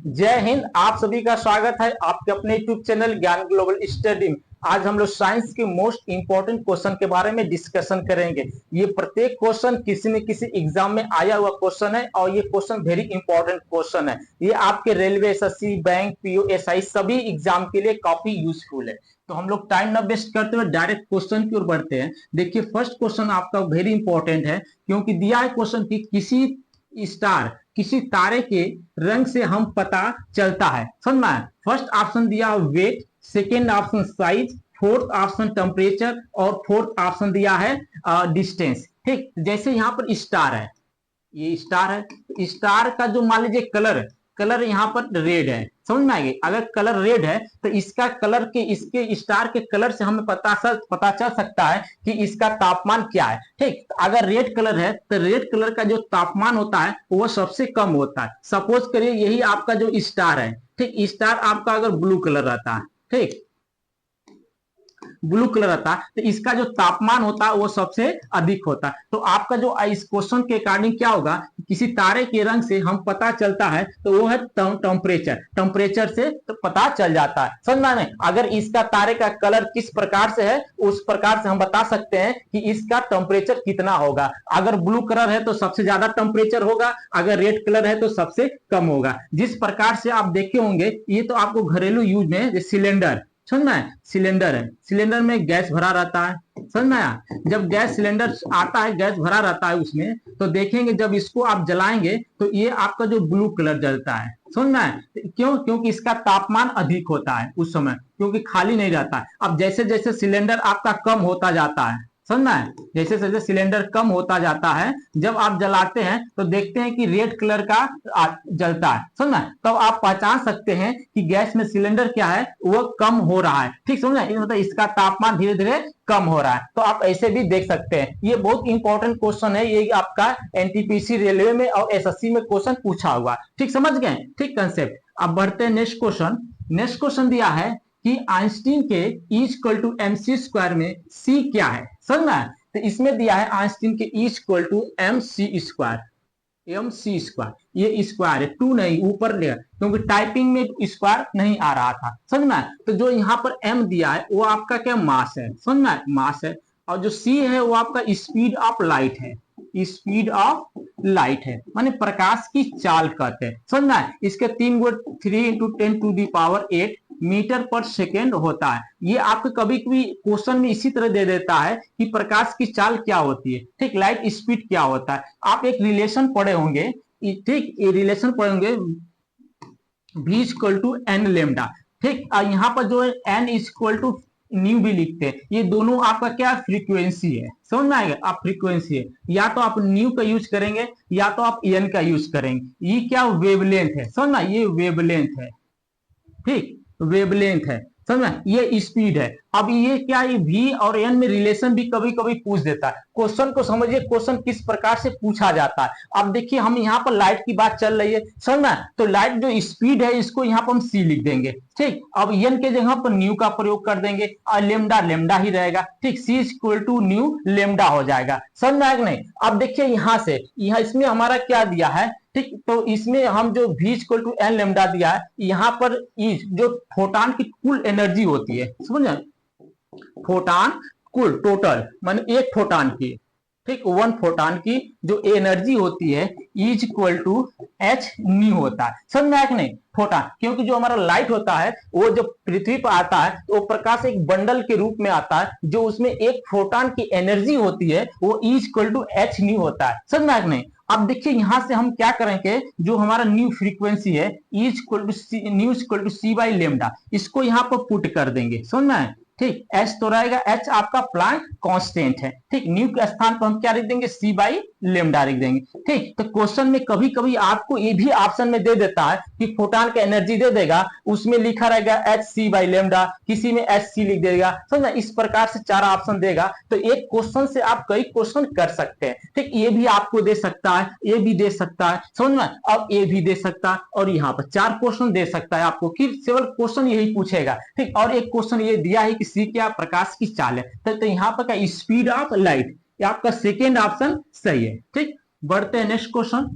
जय हिंद। आप सभी का स्वागत है आपके अपने यूट्यूब चैनल ज्ञान ग्लोबल स्टडी में। आज हम लोग साइंस के मोस्ट इंपॉर्टेंट क्वेश्चन के बारे में डिस्कशन करेंगे। ये प्रत्येक क्वेश्चन किसी न किसी एग्जाम में आया हुआ क्वेश्चन है और ये क्वेश्चन वेरी इंपॉर्टेंट क्वेश्चन है। ये आपके railway, SSC, bank, PO, SI सभी एग्जाम के लिए काफी यूजफुल है। तो हम लोग टाइम न वेस्ट करते हुए डायरेक्ट क्वेश्चन की ओर बढ़ते हैं। देखिए, फर्स्ट क्वेश्चन आपका वेरी इंपॉर्टेंट है क्योंकि दिया है क्वेश्चन की किसी स्टार, किसी तारे के रंग से हम पता चलता है। समझ में आया? फर्स्ट ऑप्शन दिया weight, second option size, fourth option temperature और फोर्थ ऑप्शन दिया है डिस्टेंस। ठीक, जैसे यहाँ पर स्टार है, ये स्टार है, तो स्टार का जो मान लीजिए कलर है, कलर यहाँ पर रेड है। समझ में आएगी? अगर कलर रेड है तो इसका कलर के, इसके स्टार के कलर से हमें पता चल सकता है कि इसका तापमान क्या है। ठीक, अगर रेड कलर है तो रेड कलर का जो तापमान होता है वो सबसे कम होता है। सपोज करिए यही आपका जो स्टार है, ठीक, स्टार आपका अगर ब्लू कलर रहता है, ठीक, ब्लू कलर आता है तो इसका जो तापमान होता है वो सबसे अधिक होता है। तो आपका जो इस क्वेश्चन के अकॉर्डिंग क्या होगा, किसी तारे के रंग से हम पता चलता है तो वो है टेम्परेचर। टेम्परेचर से तो पता चल जाता है। समझ में? अगर इसका तारे का कलर किस प्रकार से है उस प्रकार से हम बता सकते हैं कि इसका टेम्परेचर कितना होगा। अगर ब्लू कलर है तो सबसे ज्यादा टेम्परेचर होगा, अगर रेड कलर है तो सबसे कम होगा। जिस प्रकार से आप देखे होंगे, ये तो आपको घरेलू यूज में सिलेंडर, समझ में, सिलेंडर है, सिलेंडर में गैस भरा रहता है। समझ में आया? जब गैस सिलेंडर आता है, गैस भरा रहता है उसमें, तो देखेंगे जब इसको आप जलाएंगे तो ये आपका जो ब्लू कलर जलता है। समझ में आया? क्यों? क्योंकि इसका तापमान अधिक होता है उस समय, क्योंकि खाली नहीं रहता है। अब जैसे जैसे सिलेंडर आपका कम होता जाता है, समझना है, जैसे जैसे सिलेंडर कम होता जाता है, जब आप जलाते हैं तो देखते हैं कि रेड कलर का जलता है। समझना है? तब आप पहचान सकते हैं कि गैस में सिलेंडर क्या है, वो कम हो रहा है। ठीक, समझना है? मतलब इसका तापमान धीरे धीरे कम हो रहा है। तो आप ऐसे भी देख सकते हैं। ये बहुत इंपॉर्टेंट क्वेश्चन है, ये आपका एनटीपीसी रेलवे में और एसएससी में क्वेश्चन पूछा हुआ। ठीक, समझ गए? ठीक कंसेप्ट। अब बढ़ते हैं नेक्स्ट क्वेश्चन। नेक्स्ट क्वेश्चन दिया है कि आइंस्टीन के E equal to M C square में C क्या है। समझना है? तो इसमें दिया है आइंस्टीन के E equal to M C square, M C square, ये स्क्वायर है, टू नहीं ऊपर लिया क्योंकि टाइपिंग में स्क्वायर नहीं आ रहा था। समझना है? तो जो यहाँ पर एम दिया है वो आपका क्या मास है। समझना है? मास है। और जो सी है वो आपका स्पीड ऑफ लाइट है, स्पीड ऑफ लाइट है, माने प्रकाश की चाल कहते हैं। समझना है? इसके 3 × 10⁸ मीटर पर सेकेंड होता है। ये आपको कभी कभी क्वेश्चन में इसी तरह दे देता है कि प्रकाश की चाल क्या होती है। ठीक, लाइट स्पीड क्या होता है। आप एक रिलेशन पढ़े होंगे, ठीक, ये रिलेशन पढ़े होंगे v equal to N lambda. ठीक, यहाँ पर जो है एन इक्वल टू न्यू भी लिखते हैं। ये दोनों आपका क्या फ्रीक्वेंसी है। समझ में आएगा? आप फ्रीक्वेंसी है, या तो आप न्यू का यूज करेंगे या तो आप एन का यूज करेंगे। ये क्या वेवलेंथ है। समझना? ये वेवलेंथ है। ठीक, वेवलेंथ है। समझ, ये स्पीड है। अब ये क्या, ये v और n में रिलेशन भी कभी कभी पूछ देता है। क्वेश्चन को समझिए, क्वेश्चन किस प्रकार से पूछा जाता है। अब देखिए, हम यहाँ पर लाइट की बात चल रही है, समझना? तो लाइट जो स्पीड है इसको यहाँ पर हम c लिख देंगे। ठीक, अब n के जगह पर न्यू का प्रयोग कर देंगे और लेमडा लेमडा ही रहेगा। ठीक, c equal to nu lambda हो जाएगा। समझ में आएगा नहीं? अब देखिए यहाँ से, यहाँ इसमें हमारा क्या दिया है। ठीक, तो इसमें हम जो v equal to N lambda दिया है, यहाँ पर ई जो फोटान की कुल एनर्जी होती है, समझ, फोटान कुल टोटल माने एक फोटान की, ठीक, वन फोटान की जो एनर्जी होती है is equal to H nu होता है। समझ में आया कि नहीं? फोटान, क्योंकि जो हमारा लाइट होता है वो जब पृथ्वी पर आता है तो वो प्रकाश एक बंडल के रूप में आता है, जो उसमें एक फोटान की एनर्जी होती है वो is equal to H nu होता है। समझ में आया कि नहीं? अब देखिए यहां से हम क्या करेंगे, जो हमारा न्यू फ्रीक्वेंसी है is equal to nu equal to C by lambda, इसको यहां पर पुट कर देंगे। समझ में आया? ठीक, एच तो रहेगा, एच आपका प्लांक कांस्टेंट है। ठीक, न्यू के स्थान पर हम क्या लिख देंगे, सी बाई लेमडा लिख देंगे। ठीक, तो क्वेश्चन में कभी कभी आपको ये भी ऑप्शन में दे देता है कि फोटान का एनर्जी दे देगा, उसमें लिखा रहेगा एच सी बाई लेमडा, किसी में एच सी लिख देगा। समझना? इस प्रकार से 4 ऑप्शन देगा, तो एक क्वेश्चन से आप कई क्वेश्चन कर सकते हैं। ठीक, ये भी आपको दे सकता है, ये भी दे सकता है, समझ में, और ये भी दे सकता है, और यहाँ पर 4 क्वेश्चन दे सकता है आपको कि केवल क्वेश्चन यही पूछेगा। ठीक, और एक क्वेश्चन ये दिया है कि सी क्या, प्रकाश की चाल है। तो यहाँ पर क्या, स्पीड ऑफ लाइट, आपका सेकेंड ऑप्शन सही है। ठीक, बढ़ते हैं नेक्स्ट क्वेश्चन।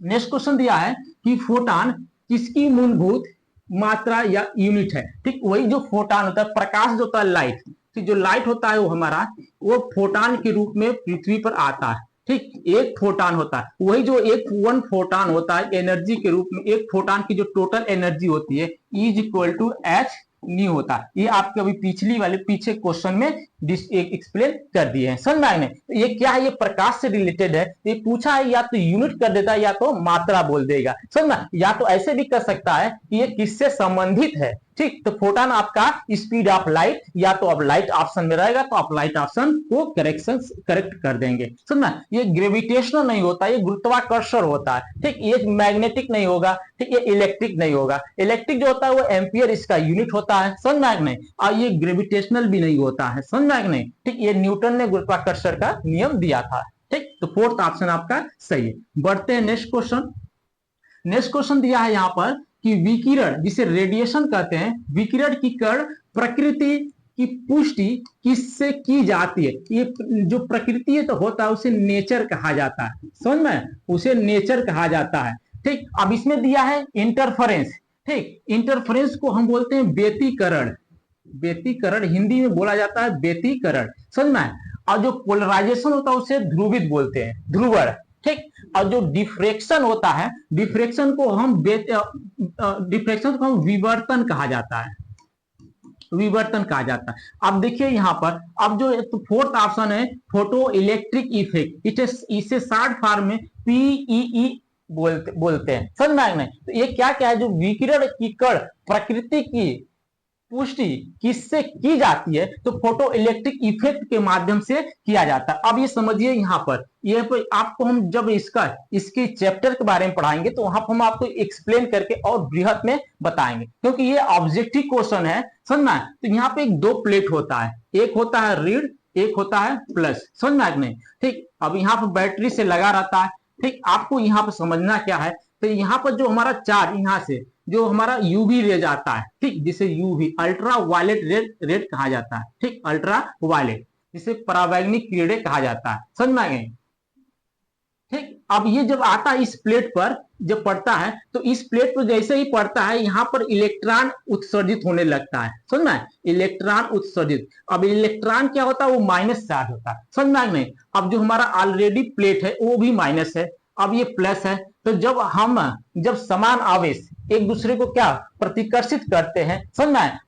नेक्स्ट क्वेश्चन दिया है कि फोटान किसकी मूलभूत मात्रा या यूनिट है। ठीक, वही जो फोटान होता है, प्रकाश जो होता है, लाइट, ठीक, जो लाइट होता है वो हमारा वो फोटान के रूप में पृथ्वी पर आता है। ठीक, एक फोटान होता है, वही जो एक वन फोटान होता है एनर्जी के रूप में, एक फोटान की जो टोटल एनर्जी होती है is equal to H nu होता है। ये आपके अभी पिछली वाले पीछे क्वेश्चन में एक्सप्लेन कर दिए हैं, समझ में आए। ये क्या है, ये प्रकाश से रिलेटेड है। ये पूछा है या तो यूनिट कर देता है या तो मात्रा बोल देगा, समझ में। या तो ऐसे भी कर सकता है कि ये किससे संबंधित है। ठीक, तो फोटान आपका स्पीड ऑफ लाइट, या तो अब लाइट ऑप्शन में रहेगा तो आप लाइट ऑप्शन को करेक्ट कर देंगे, समझना। ये ग्रेविटेशनल नहीं होता, ये गुरुत्वाकर्षण होता है। ठीक, ये मैग्नेटिक नहीं होगा, ठीक, ये इलेक्ट्रिक नहीं होगा। इलेक्ट्रिक जो होता है वो एम्पियर इसका यूनिट होता है, समझ में नहीं। और ये ग्रेविटेशनल भी नहीं होता है, समझ में नहीं। ठीक, ये न्यूटन ने गुरुत्वाकर्षण का नियम दिया था। ठीक, तो फोर्थ ऑप्शन आपका सही है। बढ़ते हैं नेक्स्ट क्वेश्चन। नेक्स्ट क्वेश्चन दिया है यहाँ पर कि विकिरण, जिसे रेडिएशन कहते हैं, विकिरण की कण प्रकृति की पुष्टि किससे की जाती है। ये जो प्रकृति है तो होता है उसे नेचर कहा जाता है, समझ में, उसे नेचर कहा जाता है। ठीक, अब इसमें दिया है इंटरफेरेंस। ठीक, इंटरफेरेंस को हम बोलते हैं व्यतिकरण। व्यतिकरण हिंदी में बोला जाता है व्यतिकरण, समझ में। और जो पोलराइजेशन होता है उसे ध्रुवित बोलते हैं, ध्रुवण। ठीक, और जो डिफ्रेक्शन होता है, डिफ्रेक्शन को हम विवर्तन कहा जाता है, विवर्तन कहा जाता है। अब देखिए यहाँ पर, अब जो तो फोर्थ ऑप्शन है फोटो इलेक्ट्रिक इफेक्ट, इसे शॉर्ट फॉर्म में पीईई बोलते हैं, समझ में आया नहीं। तो ये क्या क्या है, जो विकिरण की कण प्रकृति की पुष्टि किससे की जाती है, तो फोटो इलेक्ट्रिक इफेक्ट के माध्यम से किया जाता है। अब ये समझिए यहाँ पर, ये आपको हम जब इसके चैप्टर के बारे में पढ़ाएंगे तो वहां पर हम आपको एक्सप्लेन करके और बृहत में बताएंगे, क्योंकि ये ऑब्जेक्टिव क्वेश्चन है, समझना है। तो यहाँ पे एक दो प्लेट होता है, एक होता है रीड, एक होता है प्लस, समझ में नहीं। ठीक, अब यहाँ पर बैटरी से लगा रहता है। ठीक, आपको यहाँ पर समझना क्या है, तो यहाँ पर जो हमारा चार्ज, यहाँ से जो हमारा यूवी रेज आता है, ठीक, जिसे यूवी अल्ट्रा वायलेट रेड कहा जाता है। ठीक, अल्ट्रा वायलेट, जिसे परावैंगनिक किरणें कहा जाता है, समझ में आ गए। ठीक, अब ये जब आता है इस प्लेट पर, जब पड़ता है तो इस प्लेट पर जैसे ही पड़ता है यहाँ पर इलेक्ट्रॉन उत्सर्जित होने लगता है, समझ में, इलेक्ट्रॉन उत्सर्जित। अब इलेक्ट्रॉन क्या होता है, वो माइनस चार्ज होता है, समझ में नहीं। अब जो हमारा ऑलरेडी प्लेट है वो भी माइनस है, अब ये प्लस है। तो जब समान आवेश एक दूसरे को क्या प्रतिकर्षित करते हैं, समझ में,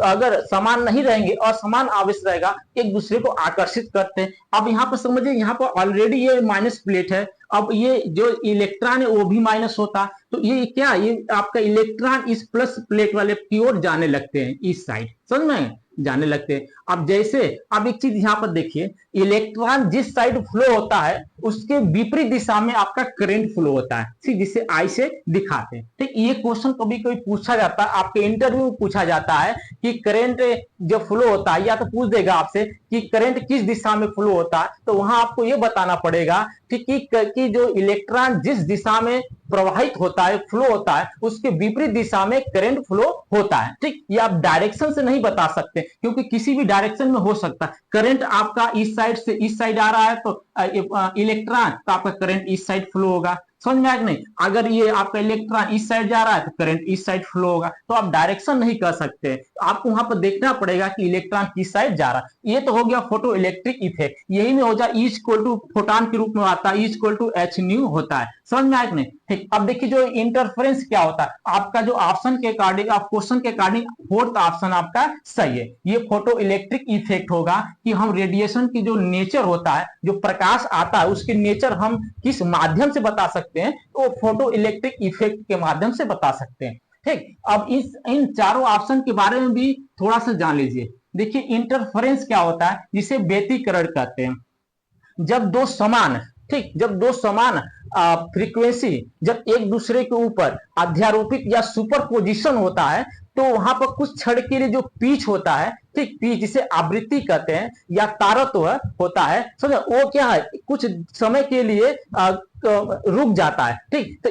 अगर समान नहीं रहेंगे और समान आवेश रहेगा एक दूसरे को आकर्षित करते हैं। अब यहाँ पर समझिए, यहाँ पर ऑलरेडी ये माइनस प्लेट है, अब ये जो इलेक्ट्रॉन है वो भी माइनस होता, तो ये क्या, ये आपका इलेक्ट्रॉन इस प्लस प्लेट वाले की ओर जाने लगते हैं, इस साइड, समझ में जाने लगते हैं। अब जैसे, अब एक चीज यहाँ पर देखिए, इलेक्ट्रॉन जिस साइड फ्लो होता है उसके विपरीत दिशा में आपका करंट फ्लो होता है, ठीक, जिसे आई से दिखाते हैं। ठीक, ये क्वेश्चन कभी कभी पूछा जाता है, आपके इंटरव्यू में पूछा जाता है कि करंट जब फ्लो होता है, या तो पूछ देगा आपसे कि करंट किस दिशा में फ्लो होता है, तो वहां आपको ये बताना पड़ेगा कि जो इलेक्ट्रॉन जिस दिशा में प्रवाहित होता है, फ्लो होता है, उसके विपरीत दिशा में करंट फ्लो होता है। ठीक, ये आप डायरेक्शन से नहीं बता सकते, क्योंकि किसी भी डायरेक्शन में हो सकता है। करंट आपका इस साइड से इस साइड आ रहा है तो इलेक्ट्रॉन, तो आपका करंट इस साइड फ्लो होगा, समझ में आया नहीं। अगर ये आपका इलेक्ट्रॉन इस साइड जा रहा है तो करंट इस साइड फ्लो होगा, तो आप डायरेक्शन नहीं कर सकते, आपको वहां पर देखना पड़ेगा कि इलेक्ट्रॉन किस साइड जा रहा है। ये तो हो गया फोटो इलेक्ट्रिक इफेक्ट, यही में हो जाए E इक्वल टू फोटान के रूप में आता है, E equal to H nu होता है, समझ में आया नहीं। ठीक, अब देखिए जो इंटरफेरेंस क्या होता है, आपका जो ऑप्शन के अकॉर्डिंग, आप क्वेश्चन के अकॉर्डिंग फोर्थ ऑप्शन आपका सही है। ये फोटो इलेक्ट्रिक इफेक्ट होगा कि हम रेडिएशन की जो नेचर होता है, जो प्रकाश आता है उसके नेचर हम किस माध्यम से बता सकते हैं, तो फोटो इलेक्ट्रिक इफेक्ट के माध्यम से बता सकते हैं। ठीक, अब इन चारों ऑप्शन के बारे में भी थोड़ा सा जान लीजिए। देखिए इंटरफेरेंस क्या होता है, जिसे व्यतिकरण कहते हैं। जब दो समान, ठीक, जब दो समान फ्रीक्वेंसी जब एक दूसरे के ऊपर अध्यारोपित या सुपरपोजिशन होता है, तो वहां पर कुछ क्षण के लिए जो पिच होता है, ठीक, पिच जिसे आवृत्ति कहते हैं या तारत्व होता है, समझे, वो क्या है, कुछ समय के लिए रुक जाता है। ठीक, तो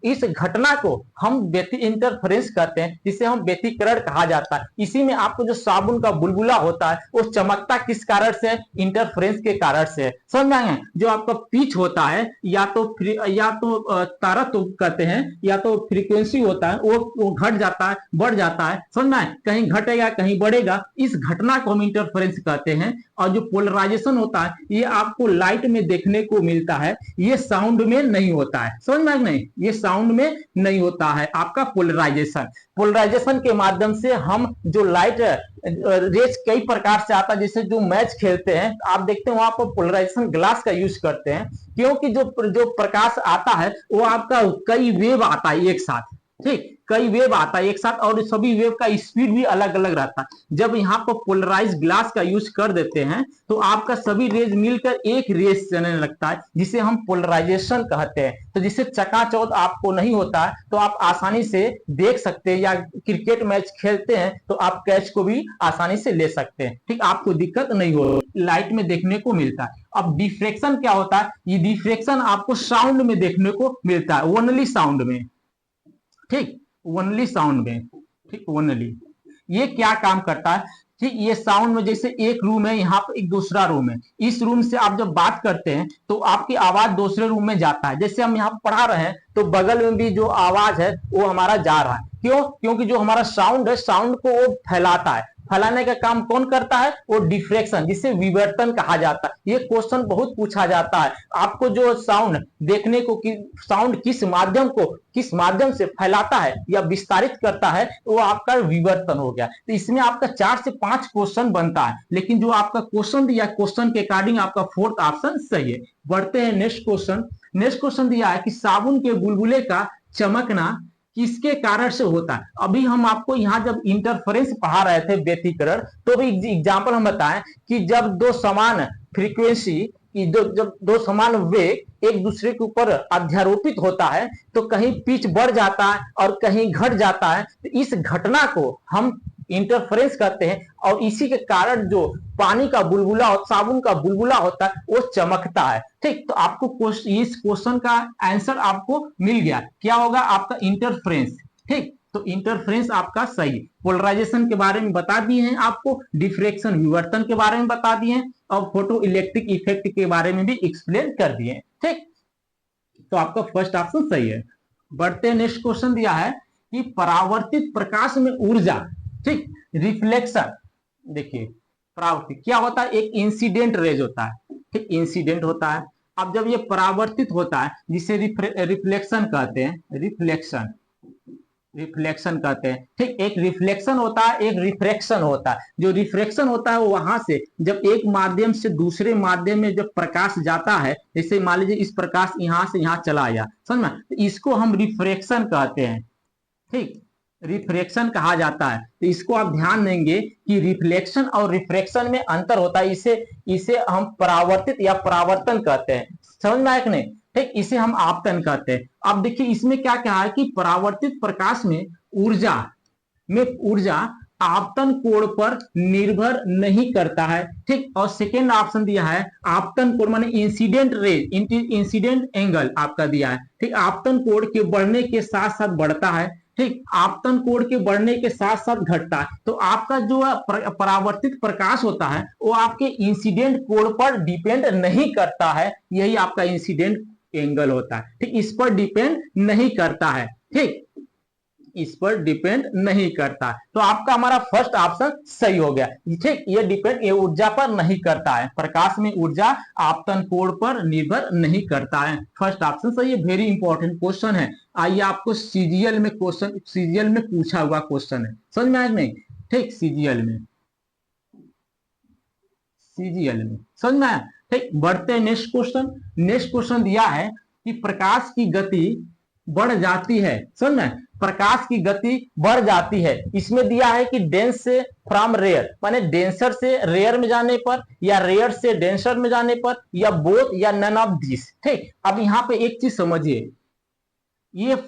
इस घटना को हम इंटरफेरेंस कहते हैं, जिसे हम व्यतिकरण कहा जाता है। इसी में आपको जो साबुन का बुलबुला होता है वो चमकता किस कारण से? इंटरफेरेंस के कारण से। समझ में आए? जो आपका पिच होता है या तो तारत कहते हैं या तो फ्रीक्वेंसी होता है, वो घट जाता है, बढ़ जाता है। समझ में आए? कहीं घटेगा कहीं बढ़ेगा, इस घटना को हम इंटरफेरेंस कहते हैं। और जो पोलराइजेशन होता है ये आपको लाइट में देखने को मिलता है, ये साउंड में नहीं होता है। समझ में? नहीं, ये साउंड में नहीं होता है आपका पोलराइजेशन। पोलराइजेशन के माध्यम से हम जो लाइट रेज कई प्रकार से आता है, जैसे जो मैच खेलते हैं आप देखते हैं वहां पर पोलराइजेशन ग्लास का यूज करते हैं, क्योंकि जो प्रकाश आता है वो आपका कई वेव आता है एक साथ। ठीक, कई वेव आता है एक साथ और सभी वेव का स्पीड भी अलग अलग रहता है। जब यहाँ पर पोलराइज ग्लास का यूज कर देते हैं तो आपका सभी रेज मिलकर एक रेज चलने लगता है, जिसे हम पोलराइजेशन कहते हैं। तो जिससे चकाचौंध आपको नहीं होता है, तो आप आसानी से देख सकते हैं, या क्रिकेट मैच खेलते हैं तो आप कैच को भी आसानी से ले सकते हैं। ठीक, आपको दिक्कत नहीं हो, लाइट में देखने को मिलता है। अब डिफ्रेक्शन क्या होता है? ये डिफ्रेक्शन आपको साउंड में देखने को मिलता है, ओनली साउंड में। ठीक, ओनली साउंड में। ठीक, ओनली ये क्या काम करता है? ठीक, ये साउंड में जैसे एक रूम है, यहाँ पर एक दूसरा रूम है, इस रूम से आप जब बात करते हैं तो आपकी आवाज दूसरे रूम में जाता है। जैसे हम यहाँ पढ़ा रहे हैं तो बगल में भी जो आवाज है वो हमारा जा रहा है। क्यों? क्योंकि जो हमारा साउंड है, साउंड को वो फैलाता है। फैलाने का काम कौन करता है? वो डिफ्रेक्शन, जिसे विवर्तन कहा जाता है। ये क्वेश्चन बहुत पूछा जाता है, आपको जो साउंड देखने को साउंड किस माध्यम से फैलाता है या विस्तारित करता है, वो आपका विवर्तन हो गया। तो इसमें आपका 4 से 5 क्वेश्चन बनता है, लेकिन जो आपका क्वेश्चन दिया, क्वेश्चन के अकॉर्डिंग आपका 4th ऑप्शन सही है। बढ़ते हैं नेक्स्ट क्वेश्चन। नेक्स्ट क्वेश्चन दिया है कि साबुन के बुलबुले का चमकना किसके कारण से होता है? अभी हम आपको यहाँ जब इंटरफेरेंस पढ़ा रहे थे, व्यतिकरण, तो भी एग्जांपल हम बताएं कि जब दो समान फ्रीक्वेंसी की जब दो समान वेग एक दूसरे के ऊपर अध्यारोपित होता है तो कहीं पिच बढ़ जाता है और कहीं घट जाता है। तो इस घटना को हम इंटरफेरेंस कहते हैं, और इसी के कारण जो पानी का बुलबुला और साबुन का बुलबुला होता है वो चमकता है। ठीक, तो आपको इस क्वेश्चन का आंसर आपको मिल गया, क्या होगा आपका? इंटरफेरेंस। ठीक, तो इंटरफेरेंस आपका सही। पोलराइजेशन के बारे में बता दिए हैं आपको, डिफ्रेक्शन विवर्तन के बारे में बता दिए हैं, और फोटो इलेक्ट्रिक इफेक्ट के बारे में भी एक्सप्लेन कर दिए। ठीक, तो आपका फर्स्ट ऑप्शन सही है। बढ़ते हैं, नेक्स्ट क्वेश्चन दिया है कि परावर्तित प्रकाश में ऊर्जा। ठीक, रिफ्लेक्शन। देखिए परावर्तित क्या होता है? एक इंसिडेंट रेज होता है। ठीक, इंसिडेंट होता है। अब जब ये परावर्तित होता है जिसे रिफ्लेक्शन कहते हैं, रिफ्लेक्शन कहते हैं। ठीक, एक रिफ्लेक्शन होता है, एक रिफ्रैक्शन होता है। जो रिफ्रैक्शन होता है वो वहां से जब एक माध्यम से दूसरे माध्यम में जब प्रकाश जाता है, जैसे मान लीजिए इस प्रकाश यहां से यहां चला गया, समझ में, तो इसको हम रिफ्रैक्शन कहते हैं। ठीक, रिफ्रैक्शन कहा जाता है। तो इसको आप ध्यान देंगे कि रिफ्लेक्शन और रिफ्रैक्शन में अंतर होता है। इसे इसे हम परावर्तित या परावर्तन कहते हैं। समझ में आया कि नहीं? ठीक, इसे हम आपतन कहते हैं। अब देखिए इसमें क्या कहा है कि परावर्तित प्रकाश में ऊर्जा आपतन कोण पर निर्भर नहीं करता है। ठीक, और सेकेंड ऑप्शन दिया है आपतन कोण माने इंसिडेंट रेज, इंसिडेंट एंगल आपका दिया है। ठीक, आपतन कोण के बढ़ने के साथ साथ बढ़ता है। ठीक, आपतन कोण के बढ़ने के साथ साथ घटता है। तो आपका जो परावर्तित प्रकाश होता है वो आपके इंसिडेंट कोण पर डिपेंड नहीं करता है, यही आपका इंसिडेंट एंगल होता है। ठीक, इस पर डिपेंड नहीं करता है। ठीक, इस पर डिपेंड नहीं करता, तो आपका हमारा फर्स्ट ऑप्शन सही हो गया। ठीक, ये डिपेंड ये ऊर्जा पर नहीं करता है, प्रकाश में ऊर्जा आपतन कोण पर निर्भर नहीं करता है। फर्स्ट ऑप्शन सही है। वेरी इंपॉर्टेंट क्वेश्चन है, आइए आपको सीजीएल में क्वेश्चन, सीजीएल में पूछा हुआ क्वेश्चन है, समझ में आया नहीं? ठीक, सीजीएल में समझ में आया? ठीक, बढ़ते हैं नेक्स्ट क्वेश्चन। नेक्स्ट क्वेश्चन दिया है कि प्रकाश की गति बढ़ जाती है। समझ में, प्रकाश की गति बढ़ जाती है। इसमें दिया है कि डेंस से फ्रॉम रेयर, माने डेंसर से रेयर में जाने पर, या रेयर से डेंसर में जाने पर, या बोथ, या नन ऑफ दिस। ठीक, अब यहाँ पे एक चीज समझिए, ये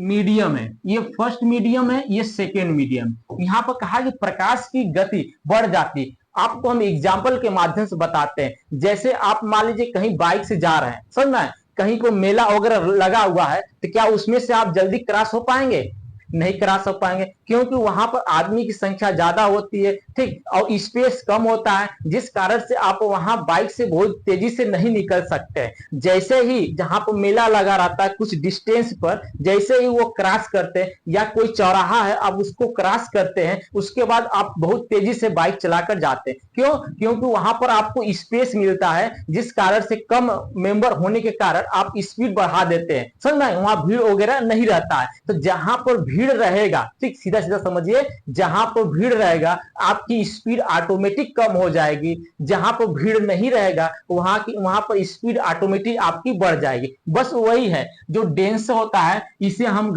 मीडियम है, ये फर्स्ट मीडियम है, ये सेकेंड मीडियम। यहाँ पर कहा कि प्रकाश की गति बढ़ जाती। आपको हम एग्जाम्पल के माध्यम से बताते हैं। जैसे आप मान लीजिए कहीं बाइक से जा रहे हैं, समझ में, कहीं को मेला वगैरह लगा हुआ है तो क्या उसमें से आप जल्दी क्रॉस हो पाएंगे? नहीं क्रॉस हो पाएंगे, क्योंकि वहां पर आदमी की संख्या ज्यादा होती है, ठीक, और स्पेस कम होता है, जिस कारण से आप वहां बाइक से बहुत तेजी से नहीं निकल सकते। जैसे ही जहां पर मेला लगा रहता है कुछ डिस्टेंस पर, जैसे ही वो क्रॉस करते हैं या कोई चौराहा है आप उसको क्रॉस करते हैं, उसके बाद आप बहुत तेजी से बाइक चलाकर जाते हैं। क्यों? क्योंकि वहां पर आपको स्पेस मिलता है, जिस कारण से कम मेंबर होने के कारण आप स्पीड बढ़ा देते हैं, समझ में? वहां भीड़ वगैरह नहीं रहता है। तो जहां पर भीड़ रहेगा, ठीक, सीधा सीधा समझिए, जहां पर भीड़ रहेगा आपकी स्पीड ऑटोमेटिक कम हो जाएगी, जहां पर भीड़ नहीं रहेगा वहां पर स्पीड ऑटोमेटिक आपकी बढ़ जाएगी। बस वही है, जो डेंस होता है इसे हम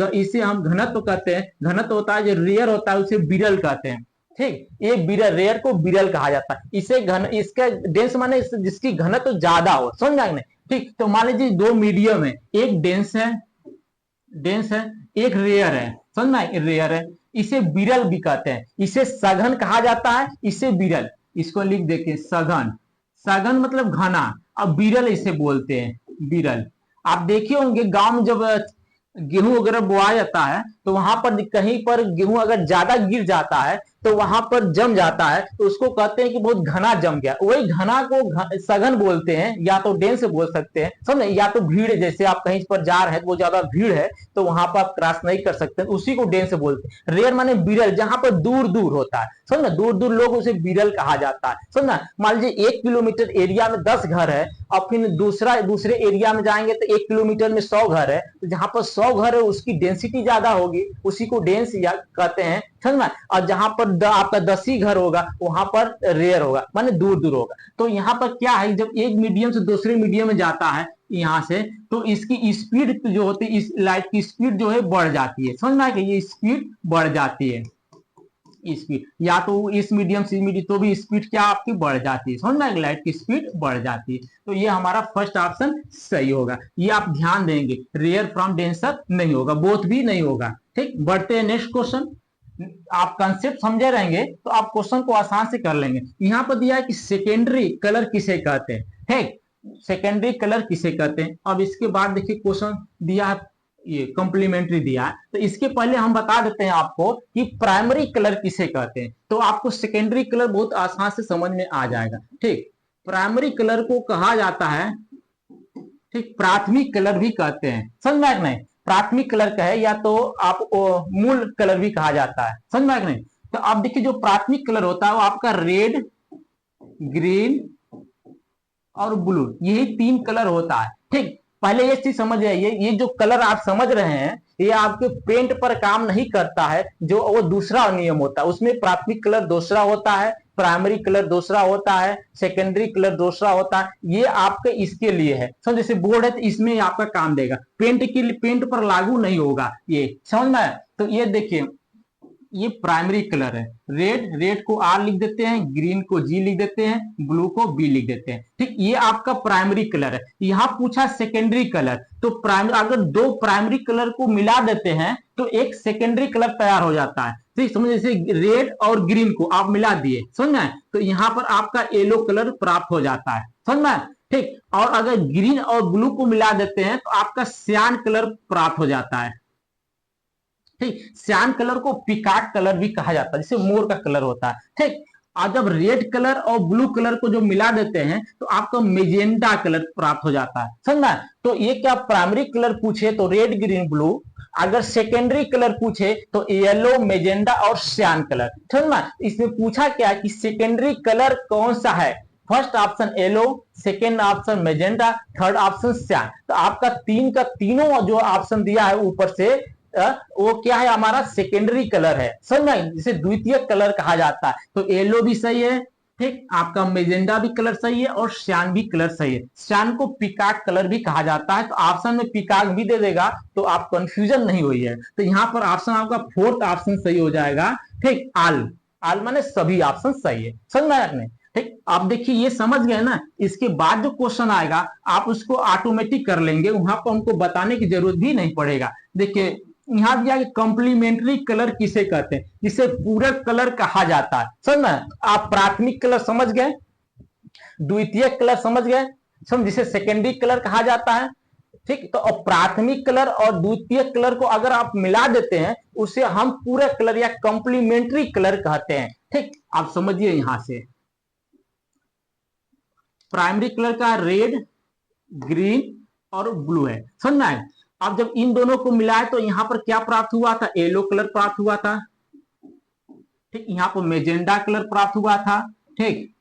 घनत्व कहते हैं। घनत्व होता है, जो रेयर होता है उसे विरल कहते हैं, ठीक, ये विरल, रेयर को विरल कहा जाता है। इसे घन, इसका डेंस माने जिसकी घनत्व तो ज्यादा हो, समझ में? ठीक, तो मान लीजिए दो मीडियम है, एक डेंस है, एक रेयर है, समझ में? रेयर है, इसे विरल भी कहते हैं। इसे सघन कहा जाता है, इसे विरल। इसको लिख देखिए, सघन, सघन मतलब घना, अब विरल इसे बोलते हैं, विरल। आप देखे होंगे गांव में जब गेहूं वगैरह बोआ जाता है तो वहां पर कहीं पर गेहूं अगर ज्यादा गिर जाता है तो वहां पर जम जाता है, तो उसको कहते हैं कि बहुत घना जम गया। वही घना को सघन बोलते हैं, या तो डेंस बोल सकते हैं, समझे? या तो भीड़, जैसे आप कहीं पर जा रहे हैं, वो ज्यादा भीड़ है तो वहां पर आप क्रॉस नहीं कर सकते, उसी को डेंस बोलते हैं। रेयर माने विरल, जहां पर दूर दूर होता है, समझना? दूर दूर लोग उसे विरल कहा जाता है, समझना? मान लीजिए 1 किलोमीटर एरिया में 10 घर है और फिर दूसरे एरिया में जाएंगे तो 1 किलोमीटर में 100 घर है, तो जहां पर 100 घर है उसकी डेंसिटी ज्यादा होगी, उसी को डेंस कहते हैं, समझना? और जहां पर आपका 10 ही घर होगा वहां पर रेयर होगा, माने दूर दूर होगा। तो यहाँ पर क्या है, जब एक मीडियम से दूसरे मीडियम में जाता है यहां से, तो इसकी स्पीड जो होती है, इस लाइट की स्पीड जो है बढ़ जाती है, समझना? कि ये स्पीड बढ़ जाती है, स्पीड, या तो इस मीडियम से मीडियम तो भी स्पीड क्या आपकी बढ़ जाती है, समझ में? लाइट की स्पीड बढ़ जाती है। तो ये हमारा फर्स्ट ऑप्शन सही होगा। ये आप ध्यान देंगे, रेयर फ्रॉम डेंसर नहीं होगा, बोथ भी नहीं होगा, ठीक। बढ़ते हैं नेक्स्ट क्वेश्चन। आप कंसेप्ट समझे रहेंगे तो आप क्वेश्चन को आसान से कर लेंगे। यहां पर दिया है कि सेकेंडरी कलर किसे कहते हैं, ठीक, सेकेंडरी कलर किसे कहते हैं। अब इसके बाद देखिए क्वेश्चन दिया है, ये कॉम्प्लीमेंट्री दिया है, तो इसके पहले हम बता देते हैं आपको कि प्राइमरी कलर किसे कहते हैं, तो आपको सेकेंडरी कलर बहुत आसान से समझ में आ जाएगा, ठीक। प्राइमरी कलर को कहा जाता है, ठीक, प्राथमिक कलर भी कहते हैं, समझ में? नहीं, प्राथमिक कलर का है, या तो आप मूल कलर भी कहा जाता है, समझ में? नहीं, तो आप देखिए जो प्राथमिक कलर होता है वो आपका रेड, ग्रीन और ब्लू, यही 3 कलर होता है, ठीक। पहले ये चीज समझ जाइए, ये जो कलर आप समझ रहे हैं ये आपके पेंट पर काम नहीं करता है, जो वो दूसरा नियम होता है, उसमें प्राथमिक कलर दूसरा होता है, प्राइमरी कलर दूसरा होता है, सेकेंडरी कलर दूसरा होता है। ये आपके इसके लिए है, समझ? जैसे बोर्ड है तो इसमें आपका काम देगा, पेंट के लिए पेंट पर लागू नहीं होगा, ये समझ में? तो ये देखिए, ये प्राइमरी कलर है, रेड को आर लिख देते हैं, ग्रीन को जी लिख देते हैं, ब्लू को बी लिख देते हैं, ठीक। ये आपका प्राइमरी कलर है। यहां पूछा सेकेंडरी कलर, तो प्राइमरी, अगर 2 प्राइमरी कलर को मिला देते हैं तो एक सेकेंडरी कलर तैयार हो जाता है, ठीक। समझ, जैसे रेड और ग्रीन को आप मिला दिए, समझ में? तो यहां पर आपका येलो कलर प्राप्त हो जाता है, समझ में? ठीक। और अगर ग्रीन और ब्लू को मिला देते हैं तो आपका सियान कलर प्राप्त हो जाता है, ठीक। सियान कलर को पिकाक कलर भी कहा जाता है, जैसे मोर का कलर होता है, ठीक। और जब रेड कलर और ब्लू कलर को जो मिला देते हैं तो आपको मेजेंटा कलर प्राप्त हो जाता है, समझना? तो ये क्या, प्राइमरी कलर पूछे तो रेड, ग्रीन, ब्लू, अगर सेकेंडरी कलर पूछे तो येलो, मेजेंडा और सियान कलर, समझना? इसमें पूछा क्या कि सेकेंडरी कलर कौन सा है, first option yellow, second option magenta, third option सियान। तो आपका 3 का तीनों जो ऑप्शन दिया है ऊपर से, वो क्या है, हमारा सेकेंडरी कलर है, समझ में? जिसे द्वितीय कलर कहा जाता है। तो येलो भी सही है, ठीक, आपका मेजेंडा भी कलर सही है और सियान भी कलर सही है। सियान को पिकाक कलर भी कहा जाता है, तो ऑप्शन में पिकाक भी दे देगा तो आप कंफ्यूजन नहीं हुई है। तो यहां पर ऑप्शन आपका फोर्थ ऑप्शन सही हो जाएगा, ठीक। आल, आल माने सभी ऑप्शन सही है, समझ में आपने? ठीक। आप देखिए ये समझ गए ना, इसके बाद जो क्वेश्चन आएगा आप उसको ऑटोमेटिक कर लेंगे, वहां पर हमको बताने की जरूरत भी नहीं पड़ेगा। देखिए यहां दिया कि कॉम्प्लीमेंट्री कलर किसे कहते हैं, जिसे पूरक कलर कहा जाता है, समझ में? आप प्राथमिक कलर समझ गए, द्वितीय कलर समझ गए, समझ, जिसे सेकेंडरी कलर कहा जाता है, ठीक। तो प्राथमिक कलर और द्वितीय कलर को अगर आप मिला देते हैं उसे हम पूरा कलर या कंप्लीमेंट्री कलर कहते हैं। ठीक, आप समझिए यहां से प्राइमरी कलर का रेड, ग्रीन और ब्लू है, समझना है। अब जब इन दोनों को मिलाए तो यहां पर क्या प्राप्त हुआ था, येलो कलर प्राप्त हुआ था। ठीक, यहां पर मेजेंडा कलर प्राप्त हुआ था। ठीक,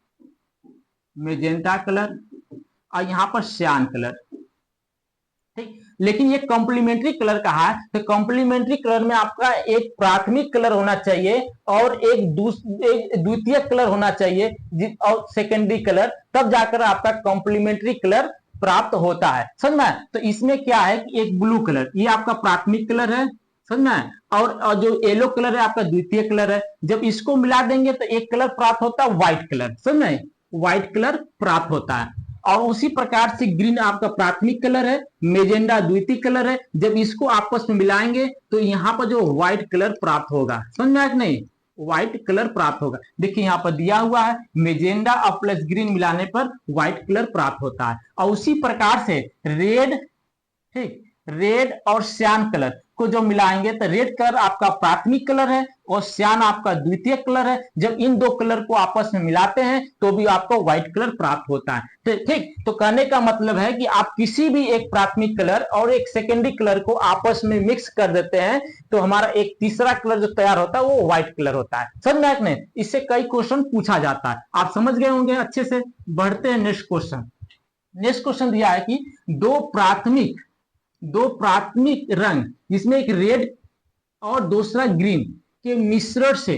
मेजेंटा कलर और यहां पर सियान कलर। ठीक, लेकिन ये कॉम्प्लीमेंट्री कलर कहा है, तो कॉम्प्लीमेंट्री कलर में आपका एक प्राथमिक कलर होना चाहिए और एक द्वितीय कलर होना चाहिए और सेकेंडरी कलर, तब जाकर आपका कॉम्प्लीमेंट्री कलर प्राप्त होता है, समझना है। तो इसमें क्या है कि एक ब्लू कलर ये आपका प्राथमिक कलर है, समझना है, और जो येलो कलर है आपका द्वितीय कलर है। जब इसको मिला देंगे तो एक कलर प्राप्त होता है व्हाइट कलर, समझना है, व्हाइट कलर प्राप्त होता है। और उसी प्रकार से ग्रीन आपका प्राथमिक कलर है, मेजेंडा द्वितीय कलर है। जब इसको आपस में मिलाएंगे तो यहां पर जो व्हाइट कलर प्राप्त होगा, समझ में आया कि नहीं, व्हाइट कलर प्राप्त होगा। देखिए यहां पर दिया हुआ है मेजेंडा और प्लस ग्रीन मिलाने पर व्हाइट कलर प्राप्त होता है। और उसी प्रकार से रेड, ठीक, रेड और सियान कलर को जो मिलाएंगे तो रेड कलर आपका प्राथमिक कलर है और सियान आपका द्वितीय कलर है। जब इन दो कलर को आपस में मिलाते हैं तो भी आपको व्हाइट कलर प्राप्त होता है। ठीक, तो कहने का मतलब है कि आप किसी भी एक प्राथमिक कलर और एक सेकेंडरी कलर को आपस में मिक्स कर देते हैं तो हमारा एक तीसरा कलर जो तैयार होता है वो व्हाइट कलर होता है, समझ में आया कि नहीं। इससे कई क्वेश्चन पूछा जाता है, आप समझ गए होंगे अच्छे से। बढ़ते हैं नेक्स्ट क्वेश्चन। नेक्स्ट क्वेश्चन दिया है कि दो प्राथमिक रंग जिसमें एक रेड और दूसरा ग्रीन के मिश्रण से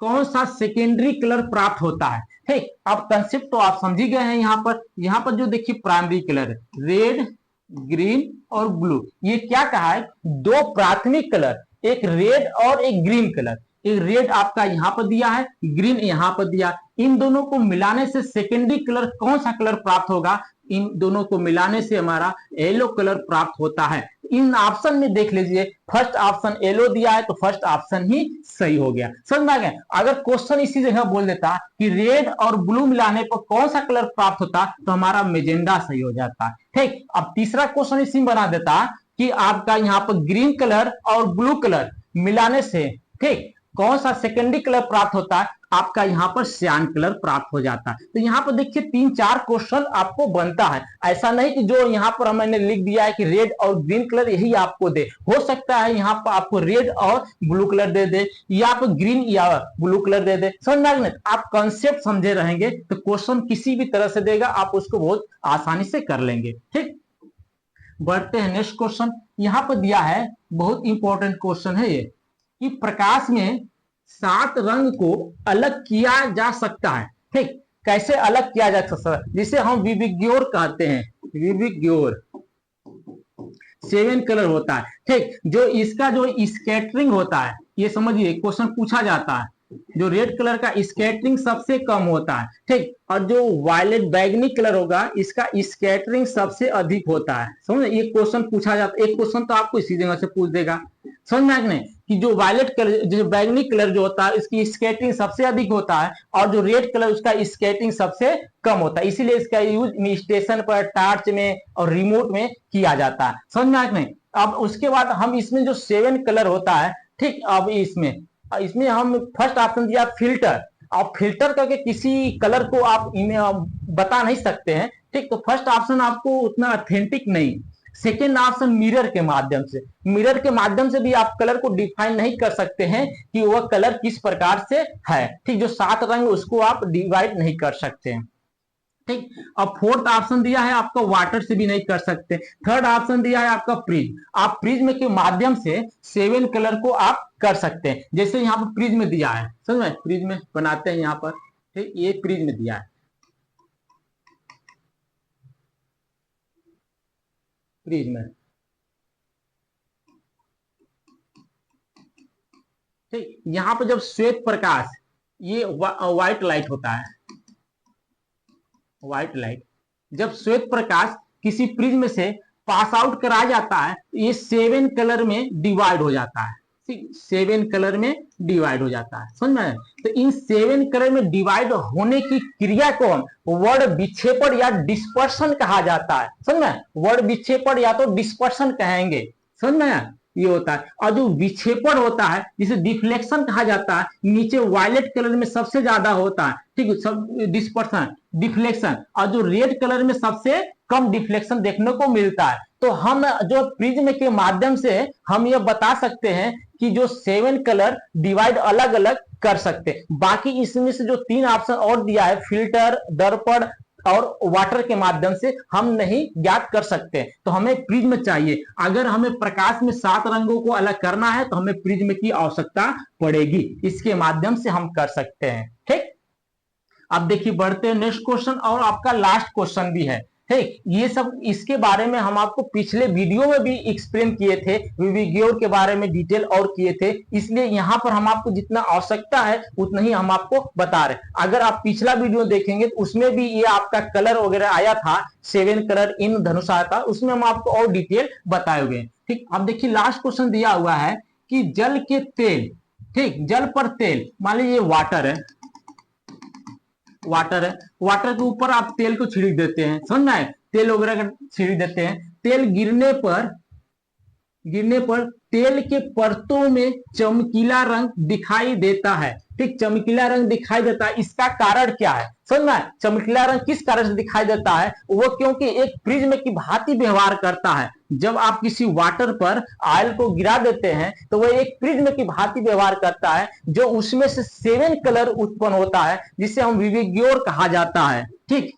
कौन सा सेकेंडरी कलर प्राप्त होता है। ठीक, अब कंसेप्ट तो आप समझ ही गए हैं। यहां पर जो देखिए प्राइमरी कलर है रेड, ग्रीन और ब्लू, ये क्या कहा है, दो प्राथमिक कलर, एक रेड और एक ग्रीन कलर। एक रेड आपका यहां पर दिया है, ग्रीन यहां पर दिया, इन दोनों को मिलाने से सेकेंडरी कलर कौन सा कलर प्राप्त होगा, इन दोनों को मिलाने से हमारा येलो कलर प्राप्त होता है। इन ऑप्शन में देख लीजिए, फर्स्ट ऑप्शन येलो दिया है तो फर्स्ट ऑप्शन ही सही हो गया, समझ में आ गया। अगर क्वेश्चन इसी जगह बोल देता कि रेड और ब्लू मिलाने पर कौन सा कलर प्राप्त होता तो हमारा मेजेंडा सही हो जाता। ठीक, अब तीसरा क्वेश्चन इसी में बना देता कि आपका यहाँ पर ग्रीन कलर और ब्लू कलर मिलाने से, ठीक, कौन सा सेकेंडरी कलर प्राप्त होता है, आपका यहां पर सियान कलर प्राप्त हो जाता है। तो यहां पर देखिए 3-4 क्वेश्चन आपको बनता है। ऐसा नहीं कि जो यहां पर मैंने लिख दिया है कि रेड और ग्रीन कलर यही आपको दे, हो सकता है यहां पर आपको रेड और ब्लू कलर दे दे या आप ग्रीन या ब्लू कलर दे दे, समझ में। आप कंसेप्ट समझे रहेंगे तो क्वेश्चन किसी भी तरह से देगा, आप उसको बहुत आसानी से कर लेंगे। ठीक, बढ़ते हैं नेक्स्ट क्वेश्चन। यहां पर दिया है बहुत इंपॉर्टेंट क्वेश्चन है ये कि प्रकाश में 7 रंग को अलग किया जा सकता है। ठीक, कैसे अलग किया जा सकता है, जिसे हम विविग्योर कहते हैं, विविग्योर 7 कलर होता है। ठीक, जो इसका जो स्कैटरिंग होता है, ये समझिए क्वेश्चन पूछा जाता है, जो रेड कलर का स्कैटरिंग सबसे कम होता है। ठीक, और जो वायलेट बैगनी कलर होगा इसका स्कैटरिंग सबसे अधिक होता है, समझ। ये क्वेश्चन पूछा जाता है, एक क्वेश्चन तो आपको इसी जगह से पूछ देगा, समझ में नहीं कि जो वायलेट कलर, जो बैगनी कलर जो होता है इसकी स्कैटरिंग सबसे अधिक होता है और जो रेड कलर उसका स्कैटरिंग सबसे कम होता है, इसीलिए इसका यूज स्टेशन पर, टार्च में और रिमोट में किया जाता है, समझ में नहीं। अब उसके बाद हम इसमें जो 7 कलर होता है, ठीक, अब इसमें इसमें हम फर्स्ट ऑप्शन दिया फिल्टर। आप फिल्टर करके किसी कलर को आप बता नहीं सकते हैं। ठीक, तो फर्स्ट ऑप्शन आपको उतना ऑथेंटिक नहीं। सेकेंड ऑप्शन मिरर के माध्यम से, मिरर के माध्यम से भी आप कलर को डिफाइन नहीं कर सकते हैं कि वह कलर किस प्रकार से है। ठीक, जो 7 रंग उसको आप डिवाइड नहीं कर सकते हैं। ठीक, अब फोर्थ ऑप्शन दिया है आपका वाटर से भी नहीं कर सकते। थर्ड ऑप्शन दिया है आपका प्रिज्म, आप प्रिज्म के माध्यम से 7 कलर को आप कर सकते हैं। जैसे यहाँ पर प्रिज्म दिया है, समझ में, प्रिज्म बनाते हैं यहाँ पर। ठीक, ये प्रिज्म दिया है, प्रिज्म। ठीक, यहाँ पर जब श्वेत प्रकाश, ये व्हाइट लाइट होता है, व्हाइट लाइट, जब श्वेत प्रकाश किसी प्रिज्म से पास आउट कराया जाता है ये 7 कलर में डिवाइड हो जाता है, 7 कलर में डिवाइड हो जाता है, समझ में। तो इन 7 कलर में डिवाइड होने की क्रिया को हम वर्ण विक्षेपण या डिस्पर्शन कहा जाता है, समझ में। वर्ण विक्षेपण या तो डिस्पर्शन कहेंगे, समझ में। ये होता है। और जो विक्षेपण होता है जिसे डिफ्लेक्शन कहा जाता है, नीचे वायलेट कलर में सबसे ज्यादा होता है, ठीक है, सब डिस्पर्शन डिफ्लेक्शन, और जो रेड कलर में सबसे कम डिफ्लेक्शन देखने को मिलता है। तो हम जो प्रिज्म के माध्यम से हम ये बता सकते हैं कि जो 7 कलर डिवाइड अलग अलग कर सकते हैं। बाकी इसमें से जो 3 ऑप्शन और दिया है, फिल्टर, दर्पण और वाटर के माध्यम से हम नहीं ज्ञात कर सकते। तो हमें प्रिज्म चाहिए। अगर हमें प्रकाश में 7 रंगों को अलग करना है तो हमें प्रिज्म की आवश्यकता पड़ेगी, इसके माध्यम से हम कर सकते हैं, ठीक। अब देखिए बढ़ते हैं नेक्स्ट क्वेश्चन, और आपका लास्ट क्वेश्चन भी है, ठीक। ये सब इसके बारे में हम आपको पिछले वीडियो में भी एक्सप्लेन किए थे, विविग्योर के बारे में डिटेल और किए थे, इसलिए यहां पर हम आपको जितना आवश्यकता है उतना ही हम आपको बता रहे हैं। अगर आप पिछला वीडियो देखेंगे तो उसमें भी ये आपका कलर वगैरह आया था, 7 कलर इन धनुष आया था, उसमें हम आपको और डिटेल बताए हुए हैं, ठीक। अब देखिए लास्ट क्वेश्चन दिया हुआ है कि जल के तेल, ठीक, जल पर तेल, मान लीजिए वाटर है, वाटर है, वाटर के ऊपर आप तेल को छिड़क देते हैं, समझ में, तेल वगैरह का छिड़क देते हैं। तेल गिरने पर तेल के परतों में चमकीला रंग दिखाई देता है, ठीक, चमकीला रंग दिखाई देता है। इसका कारण क्या है, समझ में। चमकीला रंग किस कारण से दिखाई देता है, वो क्योंकि एक प्रिज्म की भांति व्यवहार करता है। जब आप किसी वाटर पर ऑयल को गिरा देते हैं तो वह एक प्रिज्म की भांति व्यवहार करता है, जो उसमें से 7 कलर उत्पन्न होता है, जिसे हम विविग्योर कहा जाता है, ठीक,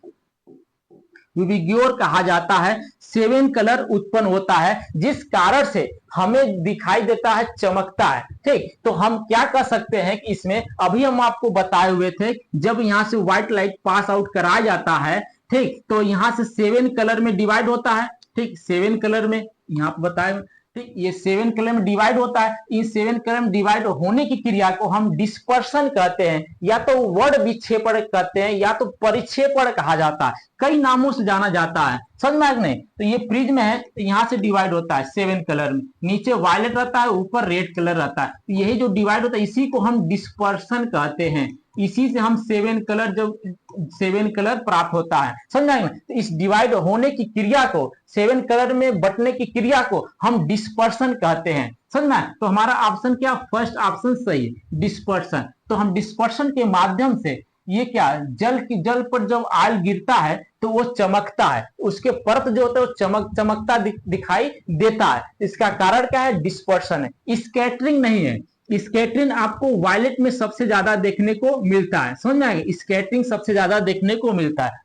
विविग्योर कहा जाता है। 7 कलर उत्पन्न होता है, जिस कारण से हमें दिखाई देता है, चमकता है, ठीक। तो हम क्या कर सकते हैं कि इसमें अभी हम आपको बताए हुए थे, जब यहां से व्हाइट लाइट पास आउट कराया जाता है, ठीक, तो यहां से 7 कलर में डिवाइड होता है, ठीक, 7 कलर में यहां पर बताए, ठीक, ये 7 कलर में डिवाइड होता है। इस 7 कलर में डिवाइड होने की क्रिया को हम डिस्पर्शन कहते हैं, या तो वर्ण विक्षेपण कहते हैं, या तो परिक्षेपण कहा जाता है, कई नामों से जाना जाता है, समझ में नहीं। तो ये प्रिज्म है, तो यहां से डिवाइड होता है 7 कलर में, नीचे वायलेट रहता है, ऊपर रेड कलर रहता है, तो यही जो डिवाइड होता है इसी को हम डिस्पर्शन कहते हैं। इसी से हम 7 कलर, जब 7 कलर प्राप्त होता है, समझ। तो इस डिवाइड होने की क्रिया को, 7 कलर में बटने की क्रिया को हम डिस्पर्शन कहते हैं, समझना। तो हमारा ऑप्शन क्या, फर्स्ट ऑप्शन सही है, डिस्पर्शन। तो हम डिस्पर्शन के माध्यम से ये क्या, जल पर जब ऑयल गिरता है तो वो चमकता है, उसके परत जो होता है वो चमकता दिखाई देता है। इसका कारण क्या है, डिस्पर्शन है, स्कैटरिंग नहीं है। स्कैटरिंग आपको वायलेट में सबसे ज्यादा देखने को मिलता है, समझ में आएगा, स्कैटरिंग सबसे ज्यादा देखने को मिलता है।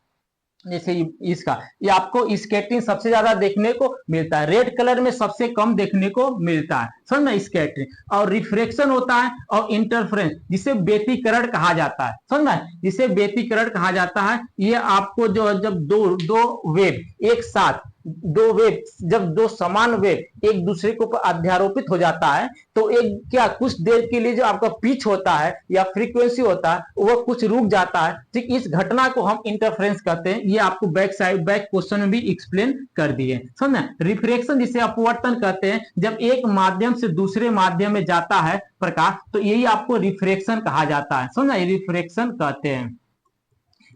जैसे इसका, ये आपको स्कैटरिंग सबसे ज्यादा देखने को मिलता है, रेड कलर में सबसे कम देखने को मिलता है, समझना, स्कैटरिंग। और रिफ्रैक्शन होता है, और इंटरफेरेंस, जिसे व्यतिकरण कहा जाता है, समझना, जिसे व्यतिकरण कहा जाता है। ये आपको जो, जब दो वेव एक साथ, जब दो समान वेव एक दूसरे के ऊपर अध्यारोपित हो जाता है, तो एक क्या, कुछ देर के लिए जो आपका पिच होता है या फ्रीक्वेंसी होता है वो कुछ रुक जाता है, ठीक, इस घटना को हम इंटरफेरेंस कहते हैं। ये आपको बैक क्वेश्चन में भी एक्सप्लेन कर दिए, समझना। रिफ्रैक्शन जिसे अपवर्तन कहते हैं, जब एक माध्यम से दूसरे माध्यम में जाता है प्रकाश, तो यही आपको रिफ्रैक्शन कहा जाता है, समझना, रिफ्रैक्शन कहते हैं।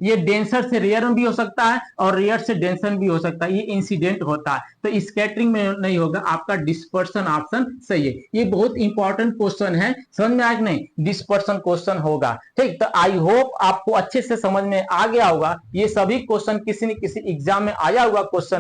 ये डेंसर से रेयर में भी हो सकता है, और रेयर से डेंसर भी हो सकता है, ये इंसिडेंट होता है। तो स्कैटरिंग में नहीं होगा, आपका डिस्पर्शन ऑप्शन सही है। ये बहुत इंपॉर्टेंट क्वेश्चन है, समझ में आया कि नहीं, डिस्पर्शन क्वेश्चन होगा, ठीक। तो आई होप आपको अच्छे से समझ में आ गया होगा। ये सभी क्वेश्चन किसी न किसी एग्जाम में आया हुआ क्वेश्चन